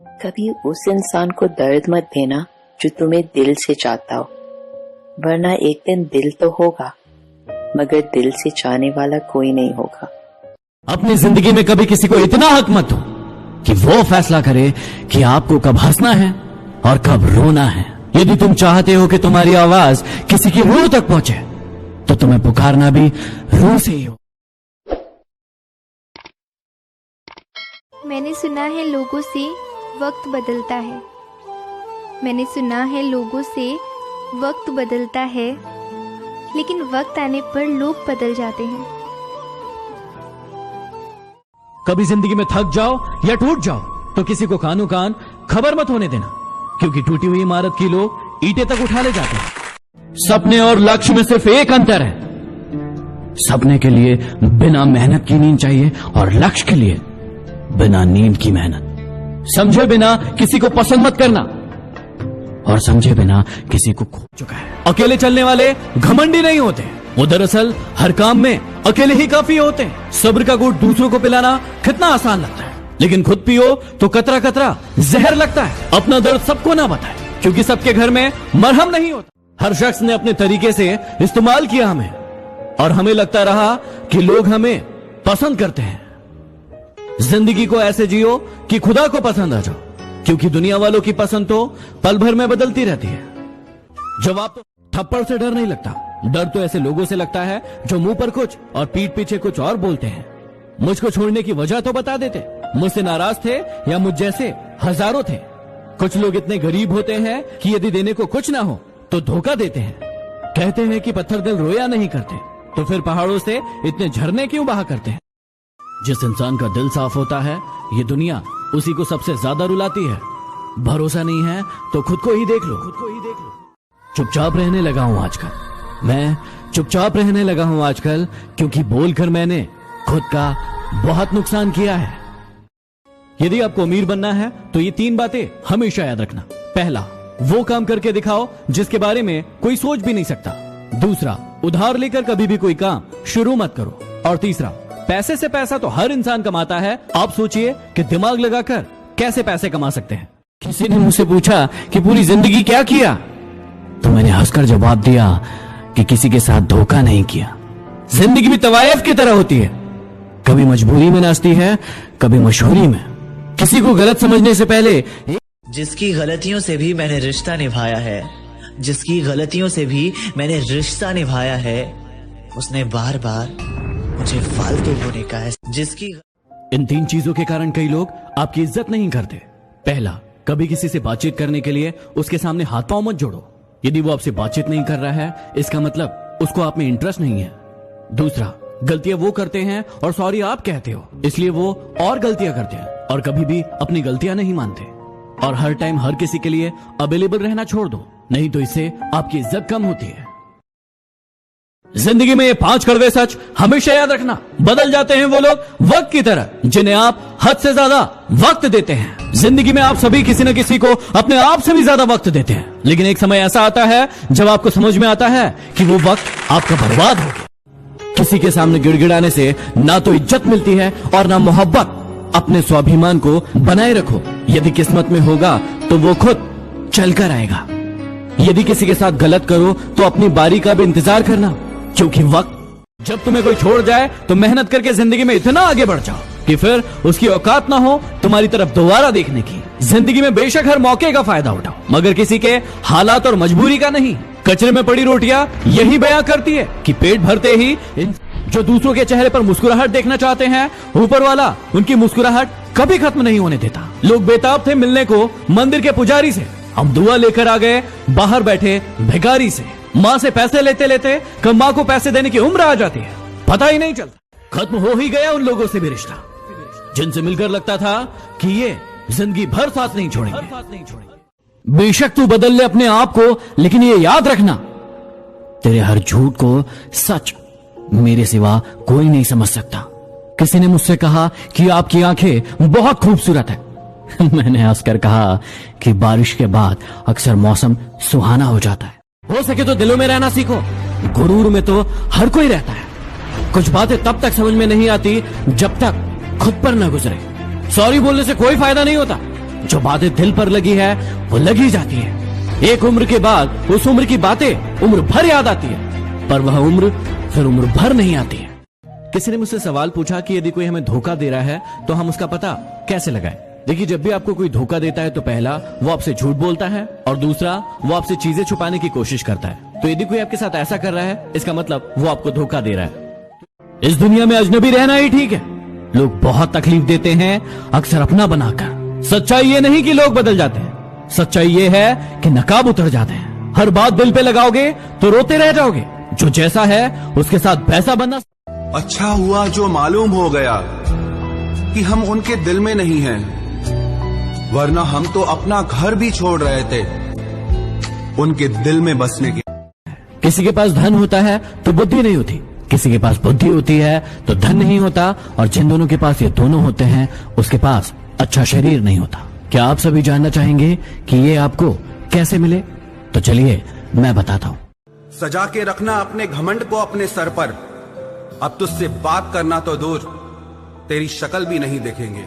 कभी उस इंसान को दर्द मत देना जो तुम्हें दिल से चाहता हो, वरना एक दिन दिल तो होगा मगर दिल से चाहने वाला कोई नहीं होगा। अपनी जिंदगी में कभी किसी को इतना हक मत दो कि वो फैसला करे कि आपको कब हंसना है और कब रोना है। यदि तुम चाहते हो कि तुम्हारी आवाज किसी की रूह तक पहुंचे तो तुम्हें पुकारना भी रूह से ही हो। मैंने सुना है लोगों से वक्त बदलता है, मैंने सुना है लोगों से वक्त बदलता है, लेकिन वक्त आने पर लोग बदल जाते हैं। कभी जिंदगी में थक जाओ या टूट जाओ तो किसी को कानो कान खबर मत होने देना, क्योंकि टूटी हुई इमारत की लोग ईंटें तक उठा ले जाते हैं। सपने और लक्ष्य में सिर्फ एक अंतर है, सपने के लिए बिना मेहनत की नींद चाहिए और लक्ष्य के लिए बिना नींद की मेहनत। समझे बिना किसी को पसंद मत करना और समझे बिना किसी को खो चुका है। अकेले चलने वाले घमंडी नहीं होते, वो दरअसल हर काम में अकेले ही काफी होते हैं। सब्र का घूंट दूसरों को पिलाना कितना आसान लगता है, लेकिन खुद पियो तो कतरा कतरा जहर लगता है। अपना दर्द सबको ना बताए, क्योंकि सबके घर में मरहम नहीं होता। हर शख्स ने अपने तरीके से इस्तेमाल किया हमें, और हमें लगता रहा कि लोग हमें पसंद करते हैं। जिंदगी को ऐसे जियो कि खुदा को पसंद आ जाओ, क्योंकि दुनिया वालों की पसंद तो पल भर में बदलती रहती है। जवाब तो थप्पड़ से डर नहीं लगता, डर तो ऐसे लोगों से लगता है जो मुंह पर कुछ और पीठ पीछे कुछ और बोलते हैं। मुझको छोड़ने की वजह तो बता देते, मुझसे नाराज थे या मुझ जैसे हजारों थे। कुछ लोग इतने गरीब होते हैं कि यदि देने को कुछ ना हो तो धोखा देते हैं। कहते हैं कि पत्थर दिल रोया नहीं करते, तो फिर पहाड़ों से इतने झरने क्यों बहा करते हैं। जिस इंसान का दिल साफ होता है, ये दुनिया उसी को सबसे ज्यादा रुलाती है। भरोसा नहीं है तो खुद को ही देख लो, खुद को ही देख लो। चुपचाप रहने लगा हूं आजकल, मैं चुपचाप रहने लगा हूं आजकल, क्योंकि बोलकर मैंने खुद का बहुत नुकसान किया है। यदि आपको अमीर बनना है तो ये 3 बातें हमेशा याद रखना। पहला, वो काम करके दिखाओ जिसके बारे में कोई सोच भी नहीं सकता। दूसरा, उधार लेकर कभी भी कोई काम शुरू मत करो। और तीसरा, पैसे से पैसा तो हर इंसान कमाता है, आप सोचिए कि दिमाग लगाकर कैसे पैसे कमा सकते हैं। किसी ने मुझसे पूछा कि पूरी जिंदगी क्या किया, तो मैंने हंसकर जवाब दिया कि किसी के साथ धोखा नहीं किया। जिंदगी भी तवायफ की तरह होती है, कभी मजबूरी में नाचती है, कभी मशहूरी में। किसी को गलत समझने से पहले जिसकी गलतियों से भी मैंने रिश्ता निभाया है, जिसकी गलतियों से भी मैंने रिश्ता निभाया है, उसने बार बार मुझे फालतू होने का है। जिसकी इन 3 चीजों के कारण कई लोग आपकी इज्जत नहीं करते। पहला, कभी किसी से बातचीत करने के लिए उसके सामने हाथ पांव मत जोड़ो। यदि वो आपसे बातचीत नहीं कर रहा है, इसका मतलब उसको आप में इंटरेस्ट नहीं है। दूसरा, गलतियां वो करते हैं और सॉरी आप कहते हो, इसलिए वो और गलतियां करते हैं और कभी भी अपनी गलतियां नहीं मानते। और हर टाइम हर किसी के लिए अवेलेबल रहना छोड़ दो, नहीं तो इससे आपकी इज्जत कम होती है। जिंदगी में ये 5 कड़वे सच हमेशा याद रखना। बदल जाते हैं वो लोग वक्त की तरह जिन्हें आप हद से ज्यादा वक्त देते हैं। जिंदगी में आप सभी किसी न किसी को अपने आप से भी ज्यादा वक्त देते हैं, लेकिन एक समय ऐसा आता है जब आपको समझ में आता है कि वो वक्त आपका बर्बाद हो गया। किसी के सामने गिड़गिड़ाने से ना तो इज्जत मिलती है और ना मोहब्बत। अपने स्वाभिमान को बनाए रखो, यदि किस्मत में होगा तो वो खुद चलकर आएगा। यदि किसी के साथ गलत करो तो अपनी बारी का भी इंतजार करना, क्योंकि वक्त जब तुम्हें कोई छोड़ जाए तो मेहनत करके जिंदगी में इतना आगे बढ़ जाओ कि फिर उसकी औकात ना हो तुम्हारी तरफ दोबारा देखने की। जिंदगी में बेशक हर मौके का फायदा उठाओ, मगर किसी के हालात और मजबूरी का नहीं। कचरे में पड़ी रोटियां यही बयां करती है कि पेट भरते ही जो दूसरों के चेहरे पर मुस्कुराहट देखना चाहते हैं, ऊपर वाला उनकी मुस्कुराहट कभी खत्म नहीं होने देता। लोग बेताब थे मिलने को मंदिर के पुजारी से, हम दुआ लेकर आ गए बाहर बैठे भिखारी से। माँ से पैसे लेते लेते कब माँ को पैसे देने की उम्र आ जाती है, पता ही नहीं चलता। खत्म हो ही गया उन लोगों से भी रिश्ता जिनसे मिलकर लगता था कि ये जिंदगी भर साथ नहीं छोड़ेंगे। बेशक तू बदल ले अपने आप को, लेकिन ये याद रखना, तेरे हर झूठ को सच मेरे सिवा कोई नहीं समझ सकता। किसी ने मुझसे कहा कि आपकी आंखें बहुत खूबसूरत है। मैंने हंसकर कहा कि बारिश के बाद अक्सर मौसम सुहाना हो जाता है। हो सके तो दिलों में रहना सीखो, गुरूर में तो हर कोई रहता है। कुछ बातें तब तक समझ में नहीं आती जब तक खुद पर न गुजरे। सॉरी बोलने से कोई फायदा नहीं होता, जो बातें दिल पर लगी है वो लगी जाती है। एक उम्र के बाद उस उम्र की बातें उम्र भर याद आती है, पर वह उम्र फिर उम्र भर नहीं आती है। किसी ने मुझसे सवाल पूछा कि यदि कोई हमें धोखा दे रहा है तो हम उसका पता कैसे लगाएं? देखिए, जब भी आपको कोई धोखा देता है तो पहला वो आपसे झूठ बोलता है और दूसरा वो आपसे चीजें छुपाने की कोशिश करता है। तो यदि कोई आपके साथ ऐसा कर रहा है, इसका मतलब वो आपको धोखा दे रहा है। इस दुनिया में अजनबी रहना ही ठीक है। लोग बहुत तकलीफ देते हैं, अक्सर अपना बनाकर। सच्चाई ये नहीं कि लोग बदल जाते हैं, सच्चाई ये है कि नकाब उतर जाते हैं। हर बात दिल पे लगाओगे तो रोते रह जाओगे। जो जैसा है उसके साथ वैसा बनना। अच्छा हुआ जो मालूम हो गया कि हम उनके दिल में नहीं हैं, वरना हम तो अपना घर भी छोड़ रहे थे उनके दिल में बसने के। किसी के पास धन होता है तो बुद्धि नहीं होती, किसी के पास बुद्धि होती है तो धन नहीं होता, और जिन दोनों के पास ये दोनों होते हैं उसके पास अच्छा शरीर नहीं होता। क्या आप सभी जानना चाहेंगे कि ये आपको कैसे मिले? तो चलिए मैं बताता हूँ। सजा के रखना अपने घमंड को अपने सर पर। अब तुझसे बात करना तो दूर, तेरी शक्ल भी नहीं देखेंगे।